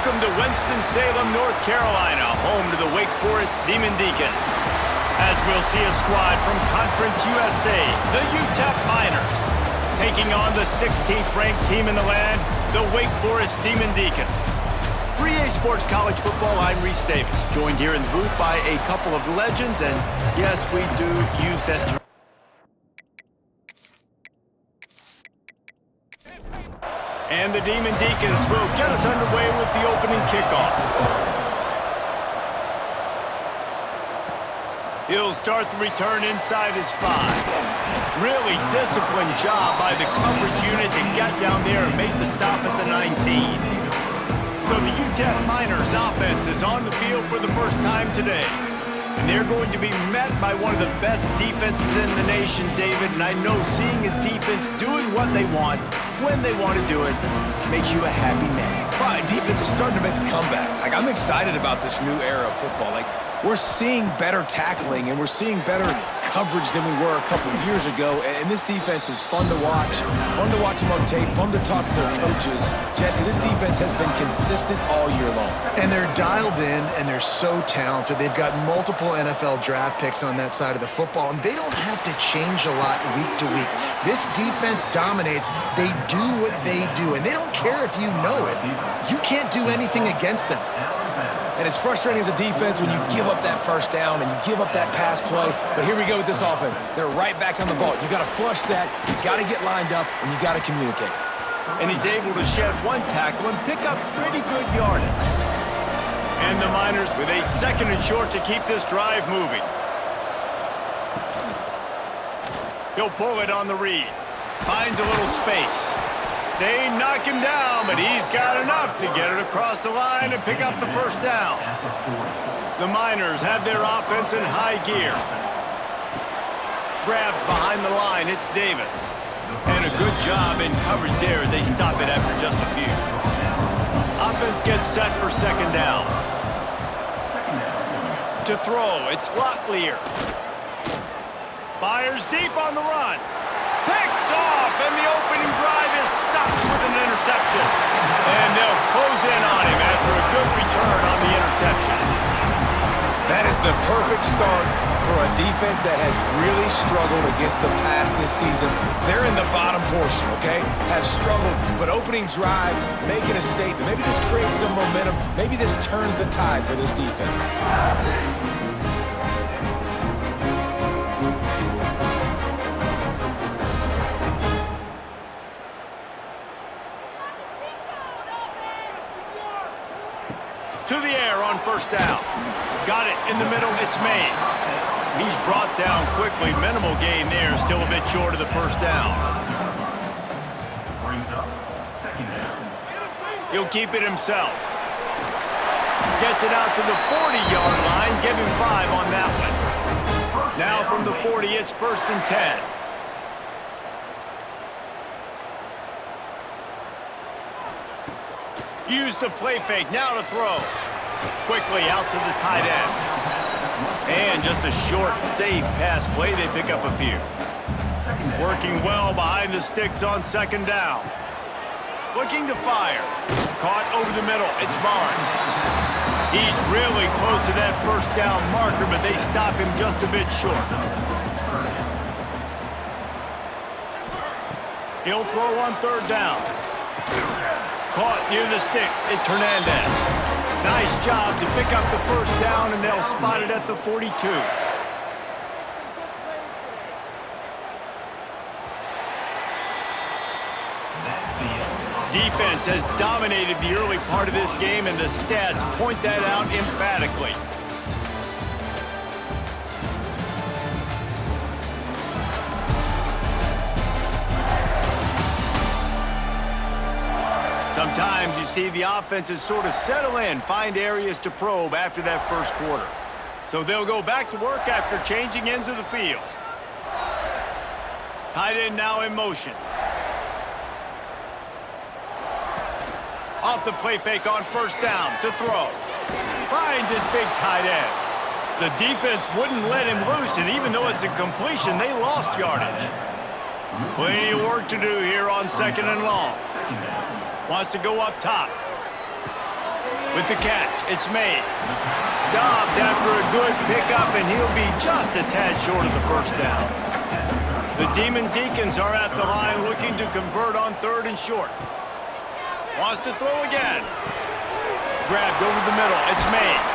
Welcome to Winston-Salem, North Carolina, home to the Wake Forest Demon Deacons. As we'll see a squad from Conference USA, the UTEP Miners, taking on the 16th ranked team in the land, the Wake Forest Demon Deacons. For EA Sports College Football, I'm Reese Davis, joined here in the booth by a couple of legends, and yes, we do use that term. And the Demon Deacons will get us underway with the opening kickoff. He'll start the return inside his 5. Really disciplined job by the coverage unit to get down there and make the stop at the 19. So the UTEP Miners offense is on the field for the first time today. And they're going to be met by one of the best defenses in the nation, David. And I know seeing a defense doing what they want, when they want to do it, makes you a happy man. Well, defense is starting to make a comeback. I'm excited about this new era of football. We're seeing better tackling, and we're seeing better coverage than we were a couple of years ago. And this defense is fun to watch them on tape, fun to talk to their coaches. Jesse, this defense has been consistent all year long. And they're dialed in, and they're so talented. They've got multiple NFL draft picks on that side of the football, and they don't have to change a lot week to week. This defense dominates. They do what they do, and they don't care if you know it. You can't do anything against them. And it's frustrating as a defense when you give up that first down and you give up that pass play. But here we go with this offense. They're right back on the ball. You got to flush that. You got to get lined up, and you got to communicate. And he's able to shed one tackle and pick up pretty good yardage. And the Miners with a 2nd and short to keep this drive moving. He'll pull it on the read. Finds a little space. They knock him down, but he's got enough to get it across the line and pick up the first down. The Miners have their offense in high gear. Grabbed behind the line, it's Davis. And a good job in coverage there as they stop it after just a few. Offense gets set for 2nd down. To throw, it's Locklear. Fires deep on the run. Picked off, and the opening drive is stopped with an interception. And they'll close in on him after a good return on the interception. That is the perfect start for a defense that has really struggled against the pass this season. They're in the bottom portion, okay? Have struggled, but opening drive, making a statement. Maybe this creates some momentum. Maybe this turns the tide for this defense. To the air on 1st down. Got it in the middle, it's Mays. He's brought down quickly. Minimal gain there, still a bit short of the 1st down. He'll keep it himself. Gets it out to the 40-yard line. Give him 5 on that one. Now from the 40, it's 1st and 10. Use the play fake, now to throw. Quickly out to the tight end. And just a short, safe pass play, they pick up a few. Working well behind the sticks on 2nd down. Looking to fire. Caught over the middle, it's Barnes. He's really close to that 1st down marker, but they stop him just a bit short. He'll throw on 3rd down. Caught near the sticks, it's Hernandez. Nice job to pick up the 1st down, and they'll spot it at the 42. Defense has dominated the early part of this game, and the stats point that out emphatically. Sometimes you see the offenses sort of settle in, find areas to probe after that 1st quarter. So they'll go back to work after changing into the field. Tight end now in motion. Off the play fake on 1st down to throw. Finds his big tight end. The defense wouldn't let him loose, and even though it's a completion, they lost yardage. Plenty of work to do here on 2nd and long. Wants to go up top. With the catch, it's Mays. Stopped after a good pickup, and he'll be just a tad short of the first down. The Demon Deacons are at the line looking to convert on 3rd and short. Wants to throw again. Grabbed over the middle, it's Mays.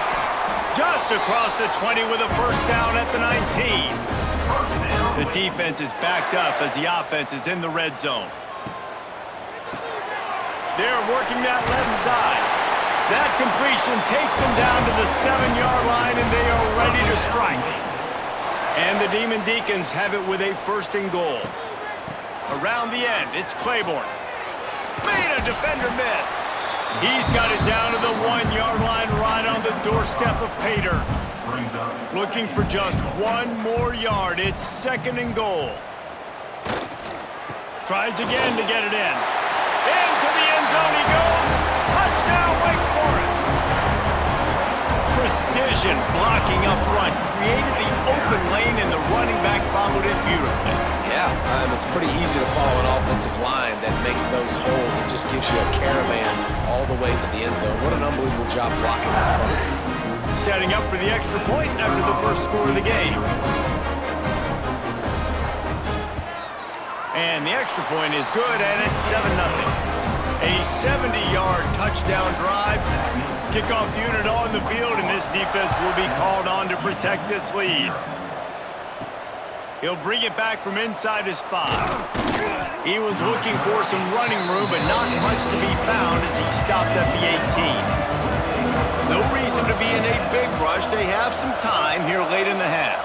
Just across the 20 with a first down at the 19. The defense is backed up as the offense is in the red zone. They're working that left side. That completion takes them down to the 7-yard line, and they are ready to strike. And the Demon Deacons have it with a 1st and goal. Around the end, it's Claiborne. Made a defender miss. He's got it down to the 1-yard line right on the doorstep of Pater. Looking for just 1 more yard. It's 2nd and goal. Tries again to get it in. Into the end zone he goes. Touchdown, Wake Forest. Precision blocking up front created the open lane, and the running back followed it beautifully. Yeah, it's pretty easy to follow an offensive line that makes those holes and just gives you a caravan all the way to the end zone. What an unbelievable job blocking up front. Setting up for the extra point after the first score of the game. And the extra point is good, and it's 7-0. A 70-yard touchdown drive. Kickoff unit on the field, and this defense will be called on to protect this lead. He'll bring it back from inside his 5. He was looking for some running room, but not much to be found as he stopped at the 18. No reason to be in a big rush. They have some time here late in the half.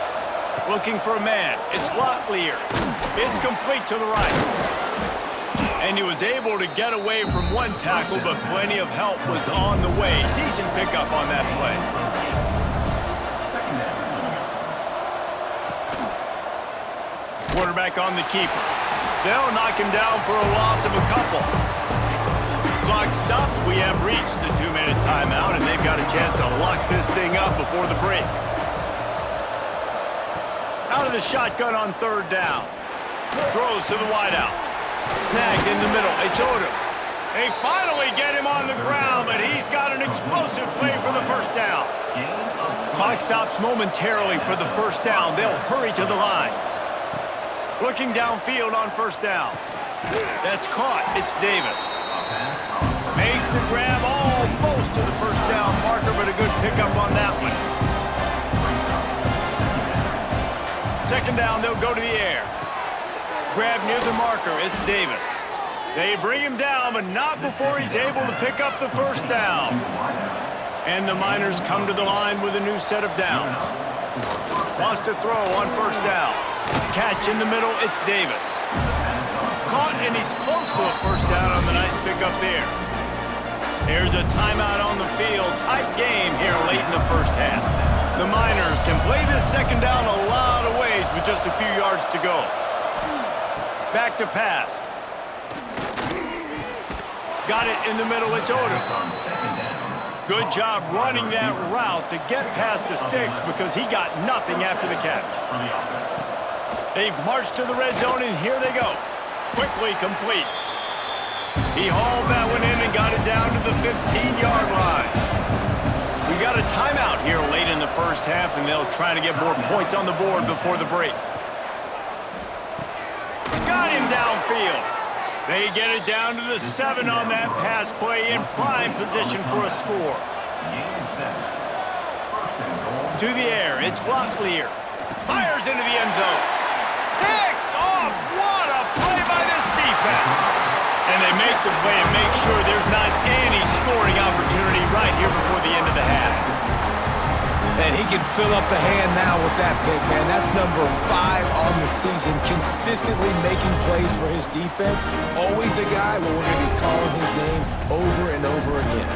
Looking for a man. It's Locklear. It's complete to the right. And he was able to get away from one tackle, but plenty of help was on the way. Decent pickup on that play. Quarterback on the keeper. They'll knock him down for a loss of a couple. Clock stops. We have reached the 2-minute timeout, and they've got a chance to lock this thing up before the break. Out of the shotgun on 3rd down. Throws to the wideout. Snagged in the middle. It's Odom. They finally get him on the ground, but he's got an explosive play for the first down. Clock stops momentarily for the first down. They'll hurry to the line. Looking downfield on 1st down. That's caught. It's Davis. Makes the grab almost to the first down marker, but a good pickup on that one. 2nd down, they'll go to the air. Grab near the marker. It's Davis. They bring him down, but not before he's able to pick up the first down. And the Miners come to the line with a new set of downs. Wants to throw on 1st down. Catch in the middle, it's Davis. Caught, and he's close to a first down on the nice pickup there. There's a timeout on the field. Tight game here late in the first half. The Miners can play this 2nd down a lot of ways with just a few yards to go. Back to pass. Got it in the middle, it's Odom. Good job running that route to get past the sticks because he got nothing after the catch. They've marched to the red zone, and here they go. Quickly complete. He hauled that one in and got it down to the 15-yard line. We got a timeout here late in the first half, and they'll try to get more points on the board before the break. Got him downfield. They get it down to the 7 on that pass play, in prime position for a score. To the air, it's Locklear. Fires into the end zone. Picked off. What a play by this defense. And they make the play and make sure there's not any scoring opportunity right here before the end of the half. And he can fill up the hand now with that big man. That's number 5 on the season, consistently making plays for his defense. Always a guy where we're going to be calling his name over and over again.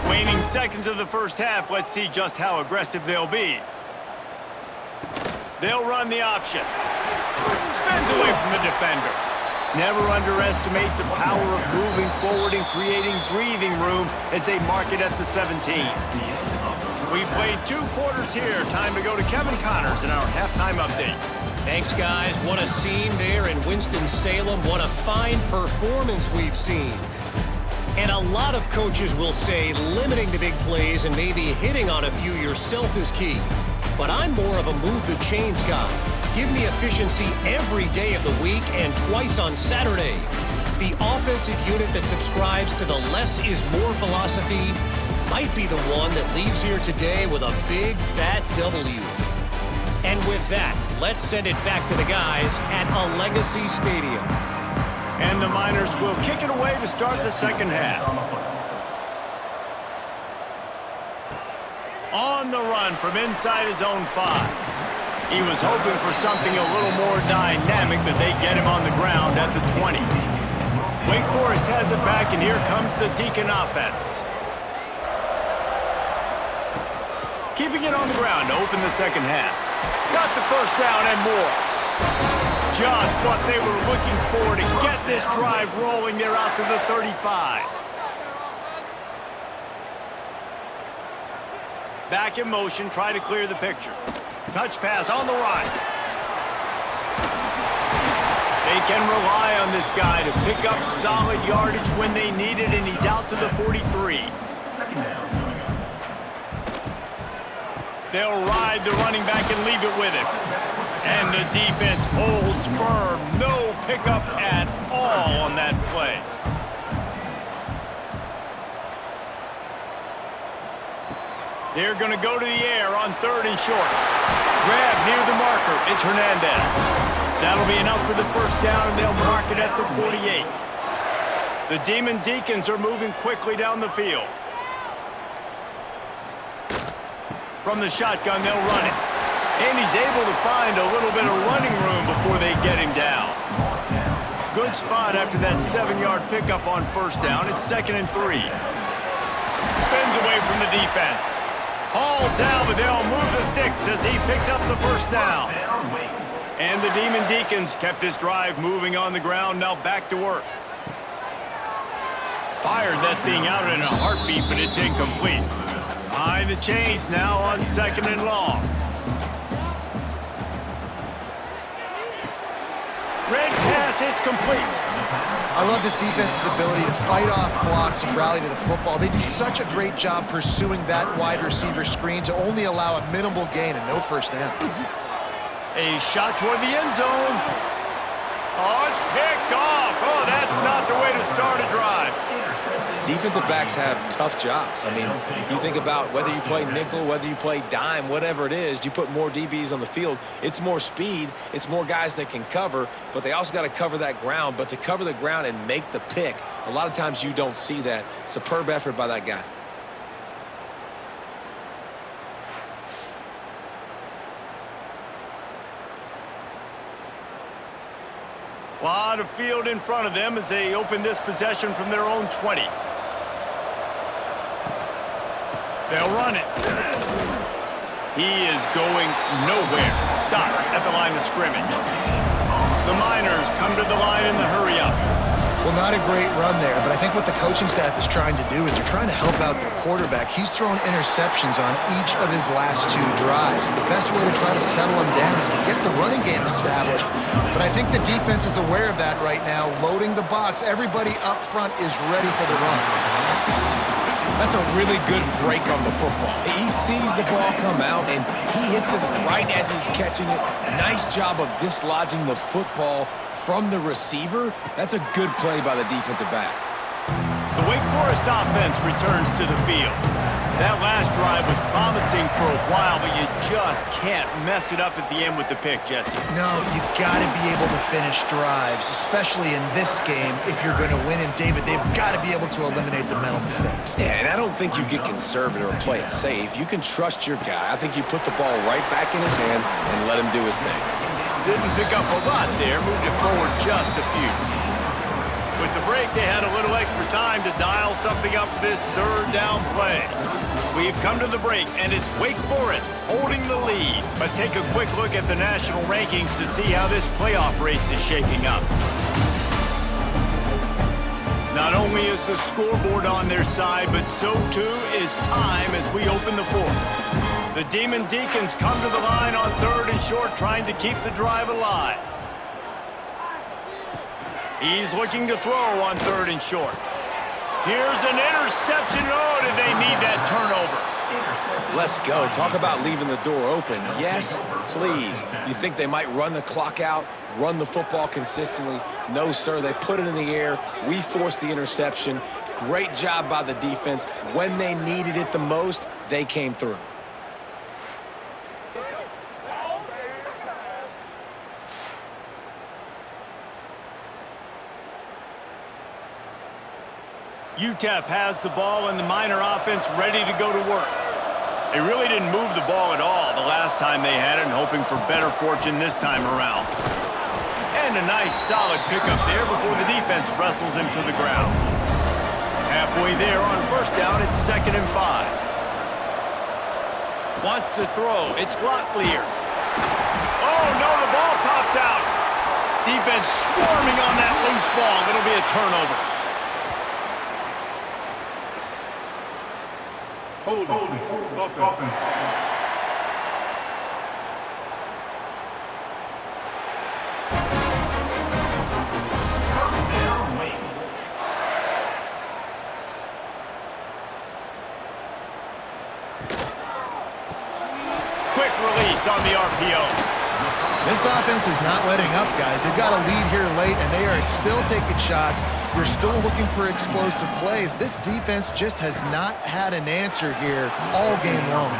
Waning seconds of the first half. Let's see just how aggressive they'll be. They'll run the option. Spins away from the defender. Never underestimate the power of moving forward and creating breathing room as they mark it at the 17. We've played 2 quarters here. Time to go to Kevin Connors in our halftime update. Thanks, guys. What a scene there in Winston-Salem. What a fine performance we've seen. And a lot of coaches will say limiting the big plays and maybe hitting on a few yourself is key. But I'm more of a move the chains guy. Give me efficiency every day of the week and twice on Saturday. The offensive unit that subscribes to the less is more philosophy might be the one that leaves here today with a big, fat W. And with that, let's send it back to the guys at a Legacy Stadium. And the Miners will kick it away to start the second half. On the run from inside his own 5. He was hoping for something a little more dynamic, but they get him on the ground at the 20. Wake Forest has it back, and here comes the Deacon offense. Keeping it on the ground to open the second half. Got the first down and more. Just what they were looking for to get this drive rolling. They're out to the 35. Back in motion, try to clear the picture. Touch pass on the run. They can rely on this guy to pick up solid yardage when they need it, and he's out to the 43. They'll ride the running back and leave it with him. And the defense holds firm. No pickup at all on that play. They're going to go to the air on 3rd and short. Grab near the marker. It's Hernandez. That'll be enough for the first down, and they'll mark it at the 48. The Demon Deacons are moving quickly down the field. From the shotgun, they'll run it. And he's able to find a little bit of running room before they get him down. Good spot after that 7-yard pickup on first down. It's 2nd and 3. Spins away from the defense. Hauled down, but they'll move the sticks as he picks up the first down. And the Demon Deacons kept this drive moving on the ground. Now back to work. Fired that thing out in a heartbeat, but it's incomplete. Behind the chains now on 2nd and long. Red pass, it's complete. I love this defense's ability to fight off blocks and rally to the football. They do such a great job pursuing that wide receiver screen to only allow a minimal gain and no first down. A shot toward the end zone. Oh, it's picked off. Oh, that's not the way to start a drive. Defensive backs have tough jobs. I mean, you think about whether you play nickel, whether you play dime, whatever it is, you put more DBs on the field. It's more speed. It's more guys that can cover, but they also got to cover that ground. But to cover the ground and make the pick, a lot of times you don't see that. Superb effort by that guy. A lot of field in front of them as they open this possession from their own 20. They'll run it. He is going nowhere. Stop at the line of scrimmage. The Miners come to the line in the hurry up. Well, not a great run there, but I think what the coaching staff is trying to do is they're trying to help out their quarterback. He's thrown interceptions on each of his last 2 drives. The best way to try to settle him down is to get the running game established. But I think the defense is aware of that right now, loading the box. Everybody up front is ready for the run. That's a really good break on the football. He sees the ball come out, and he hits it right as he's catching it. Nice job of dislodging the football from the receiver. That's a good play by the defensive back. The Wake Forest offense returns to the field. That last drive was promising for a while, but you just can't mess it up at the end with the pick, Jesse. No, you got to be able to finish drives, especially in this game. If you're going to win, and David, they've got to be able to eliminate the mental mistakes. Yeah, and I don't think you get conservative or play it safe. You can trust your guy. I think you put the ball right back in his hands and let him do his thing. Didn't pick up a lot there, moved it forward just a few. With the break, they had a little extra time to dial something up for this 3rd down play. We've come to the break, and it's Wake Forest holding the lead. Let's take a quick look at the national rankings to see how this playoff race is shaping up. Not only is the scoreboard on their side, but so too is time as we open the 4th. The Demon Deacons come to the line on 3rd and short, trying to keep the drive alive. He's looking to throw on 3rd and short. Here's an interception. Oh, did they need that turnover? Let's go. Talk about leaving the door open. Yes, please. You think they might run the clock out, run the football consistently? No, sir. They put it in the air. We forced the interception. Great job by the defense. When they needed it the most, they came through. UTEP has the ball and the Miner offense ready to go to work. They really didn't move the ball at all the last time they had it, and hoping for better fortune this time around. And a nice solid pickup there before the defense wrestles him to the ground. Halfway there on 1st down, it's 2nd and 5. Wants to throw. It's Locklear. Oh, no, the ball popped out. Defense swarming on that loose ball. It'll be a turnover. Hold on. Offense. Quick release on the RPO. This offense is not letting up, guys. They've got a lead here late, and they are still taking shots. You're still looking for explosive plays. This defense just has not had an answer here all game long.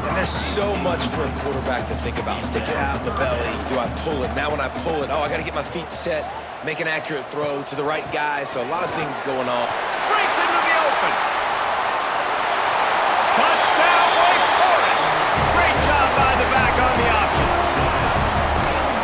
And there's so much for a quarterback to think about. Stick it out the belly. Do I pull it? Now when I pull it, oh, I got to get my feet set, make an accurate throw to the right guy. So a lot of things going on. Breaks into the open. Touchdown, Wake Forest. Great job by the back on the option.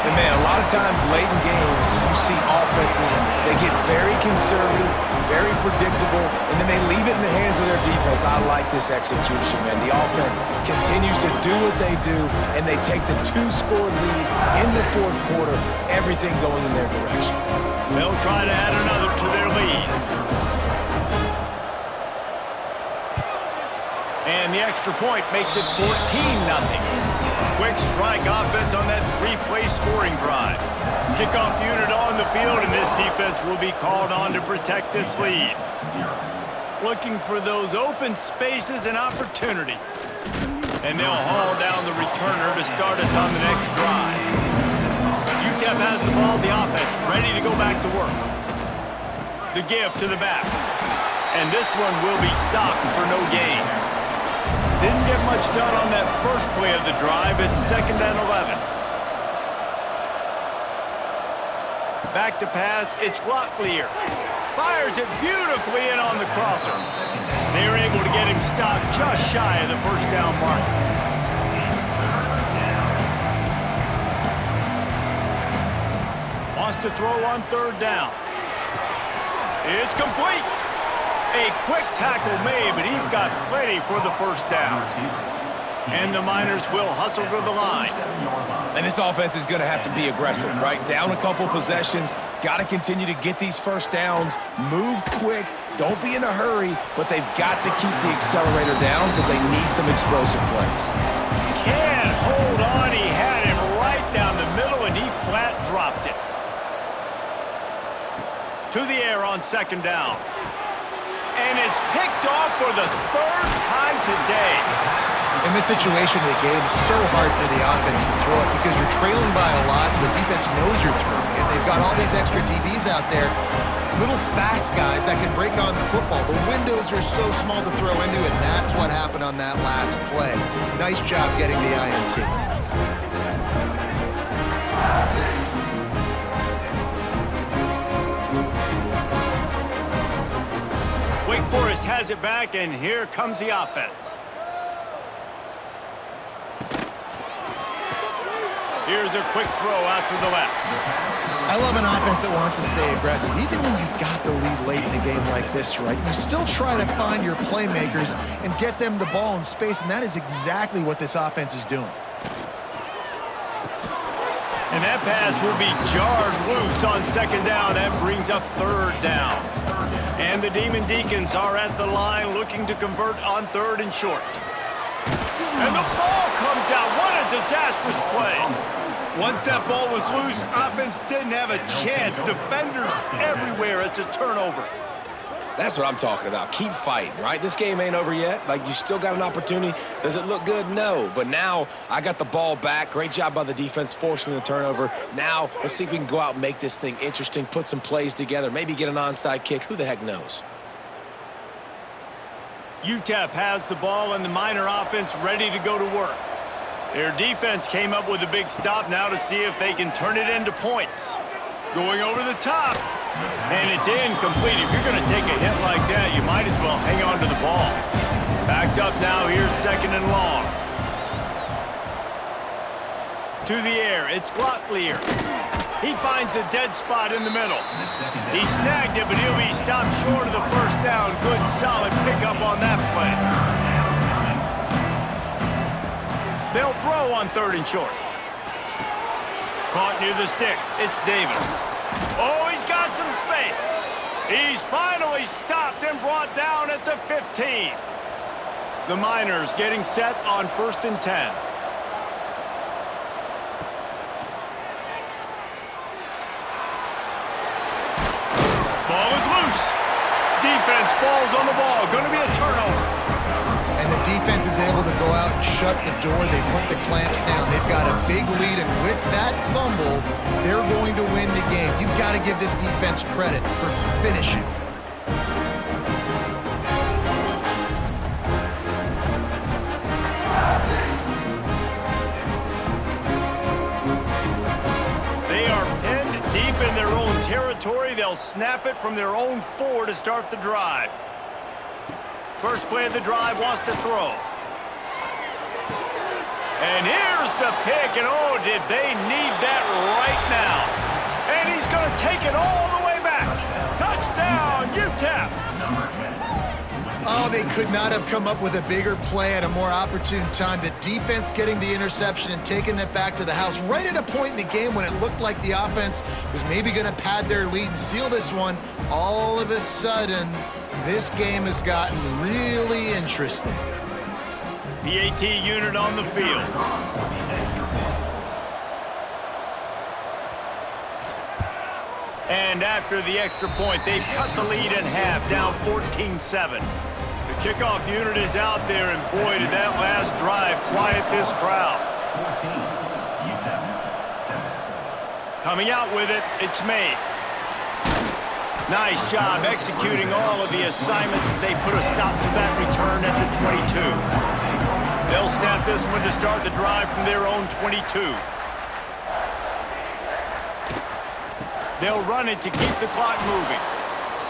And man, a lot of times late in games, you see offenses, they get very conservative, very predictable, and then they leave it in the hands of their defense. I like this execution, man. The offense continues to do what they do, and they take the 2-score lead in the 4th quarter, everything going in their direction. They'll try to add another to their lead. And the extra point makes it 14-0. Quick strike offense on that 3-play scoring drive. Kickoff unit on the field, and this defense will be called on to protect this lead. Looking for those open spaces and opportunity. And they'll haul down the returner to start us on the next drive. UTEP has the ball, the offense ready to go back to work. The give to the back. And this one will be stopped for no gain. Didn't get much done on that first play of the drive. It's 2nd and 11. Back to pass. It's Locklear. Fires it beautifully in on the crosser. They were able to get him stopped just shy of the 1st down mark. Wants to throw on 3rd down. It's complete. A quick tackle made, but he's got plenty for the 1st down. And the Miners will hustle to the line. And this offense is going to have to be aggressive, right? Down a couple possessions, got to continue to get these 1st downs, move quick, don't be in a hurry, but they've got to keep the accelerator down because they need some explosive plays. Can't hold on. He had him right down the middle, and he flat dropped it. To the air on 2nd down. And it's picked off for the 3rd time today. In this situation of the game, it's so hard for the offense to throw it because you're trailing by a lot, so the defense knows you're throwing it. They've got all these extra DBs out there, little fast guys that can break on the football. The windows are so small to throw into, and that's what happened on that last play. Nice job getting the INT. Wake Forest has it back, and here comes the offense. Here's a quick throw out to the left. I love an offense that wants to stay aggressive. Even when you've got the lead late in the game like this, right, you still try to find your playmakers and get them the ball in space, and that is exactly what this offense is doing. And that pass will be jarred loose on 2nd down. That brings up 3rd down. And the Demon Deacons are at the line looking to convert on 3rd and short. And the ball comes out. What a disastrous play. Once that ball was loose, offense didn't have a chance. Defenders everywhere. It's a turnover. That's what I'm talking about. Keep fighting, right? This game ain't over yet. Like, you still got an opportunity. Does it look good? No. But now I got the ball back. Great job by the defense forcing the turnover. Now let's see if we can go out and make this thing interesting, put some plays together, maybe get an onside kick. Who the heck knows? UTEP has the ball and the Miner offense ready to go to work. Their defense came up with a big stop now to see if they can turn it into points. Going over the top. And it's incomplete. If you're going to take a hit like that, you might as well hang on to the ball. Backed up now. Here's second and long. To the air. It's Glottlier. He finds a dead spot in the middle. He snagged it, but he'll be stopped short of the first down. Good, solid pickup on that play. They'll throw on third and short. Caught near the sticks. It's Davis. Oh, he's got some space. He's finally stopped and brought down at the 15. The Miners getting set on 1st and 10. Ball is loose. Defense falls on the ball. Going to be a turnover. And the defense is able to go out and shut the door. They put the clamps down. They've got a big lead, and with that fumble, they're going to win the game. You've got to give this defense credit for finishing. They are pinned deep in their own territory. They'll snap it from their own 4 to start the drive. First play of the drive wants to throw. And here's the pick, and oh, did they need that right now. And he's going to take it all the way back. Touchdown, UTEP. Oh, they could not have come up with a bigger play at a more opportune time. The defense getting the interception and taking it back to the house right at a point in the game when it looked like the offense was maybe going to pad their lead and seal this one. All of a sudden, this game has gotten really interesting. PAT unit on the field. And after the extra point, they've cut the lead in half, down 14-7. The kickoff unit is out there, and boy, did that last drive quiet this crowd. Coming out with it, it's Mays. Nice job executing all of the assignments as they put a stop to that return at the 22. They'll snap this one to start the drive from their own 22. They'll run it to keep the clock moving.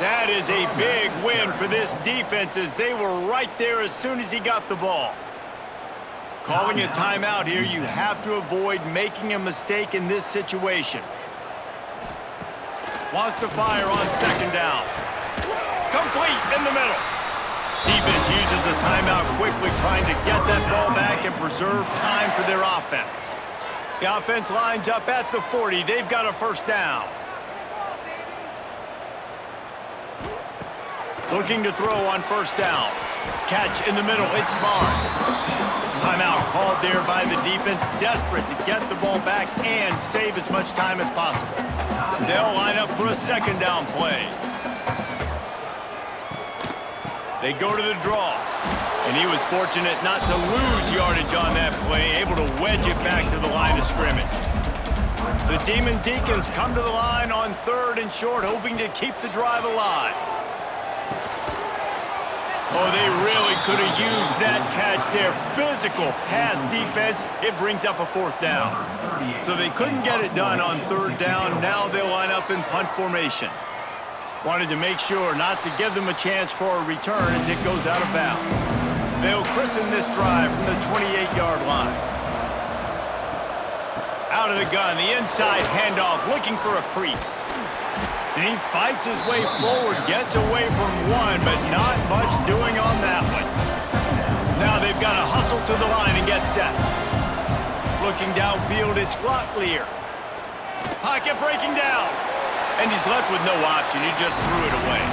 That is a big win for this defense as they were right there as soon as he got the ball. Calling a timeout here, you have to avoid making a mistake in this situation. Wants to fire on second down. Complete in the middle. Defense uses a timeout quickly, trying to get that ball back and preserve time for their offense. The offense lines up at the 40. They've got a first down. Looking to throw on first down. Catch in the middle. It's Barnes. Timeout called there by the defense, desperate to get the ball back and save as much time as possible. They'll line up for a second down play. They go to the draw. And he was fortunate not to lose yardage on that play, able to wedge it back to the line of scrimmage. The Demon Deacons come to the line on third and short, hoping to keep the drive alive. Oh, they really could have used that catch there. Physical pass defense. It brings up a fourth down. So they couldn't get it done on third down. Now they'll line up in punt formation. Wanted to make sure not to give them a chance for a return as it goes out of bounds. They'll christen this drive from the 28-yard line. Out of the gun, the inside handoff, looking for a crease. And he fights his way forward, gets away from one, but not much doing on that one. Now they've got to hustle to the line and get set. Looking downfield, it's Glottlier. Pocket breaking down. And he's left with no option. He just threw it away.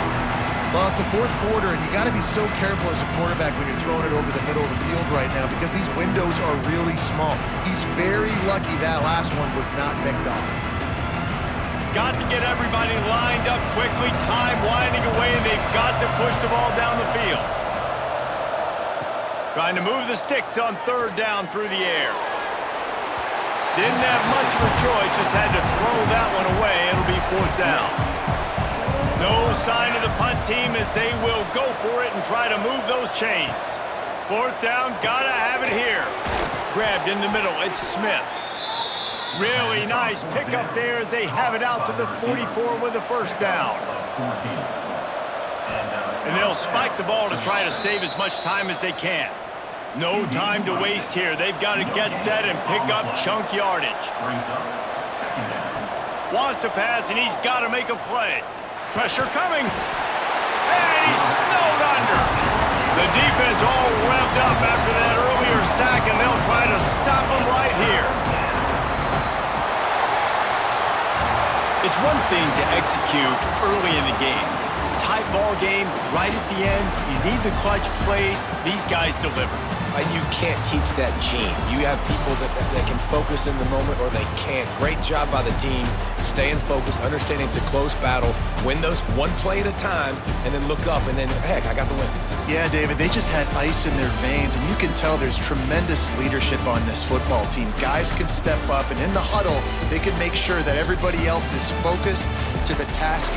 Well, it's the fourth quarter, and you got to be so careful as a quarterback when you're throwing it over the middle of the field right now because these windows are really small. He's very lucky that last one was not picked off. Got to get everybody lined up quickly, time winding away, and they've got to push the ball down the field. Trying to move the sticks on third down through the air. Didn't have much of a choice, just had to throw that one away. It'll be fourth down. No sign of the punt team as they will go for it and try to move those chains. Fourth down, gotta have it here. Grabbed in the middle, it's Smith. Really nice pickup there as they have it out to the 44 with a first down. And they'll spike the ball to try to save as much time as they can. No time to waste here. They've got to get set and pick up chunk yardage. Wants to pass, and he's got to make a play. Pressure coming. And he's snowed under. The defense all revved up after that earlier sack, and they'll try to stop him right here. It's one thing to execute early in the game. Tight ball game, right at the end, you need the clutch plays. These guys deliver. You can't teach that gene. You have people that can focus in the moment or they can't. Great job by the team, staying focused, understanding it's a close battle, win those one play at a time, and then look up, and then, heck, I got the win. Yeah, David, they just had ice in their veins, and you can tell there's tremendous leadership on this football team. Guys can step up, and in the huddle, they can make sure that everybody else is focused to the task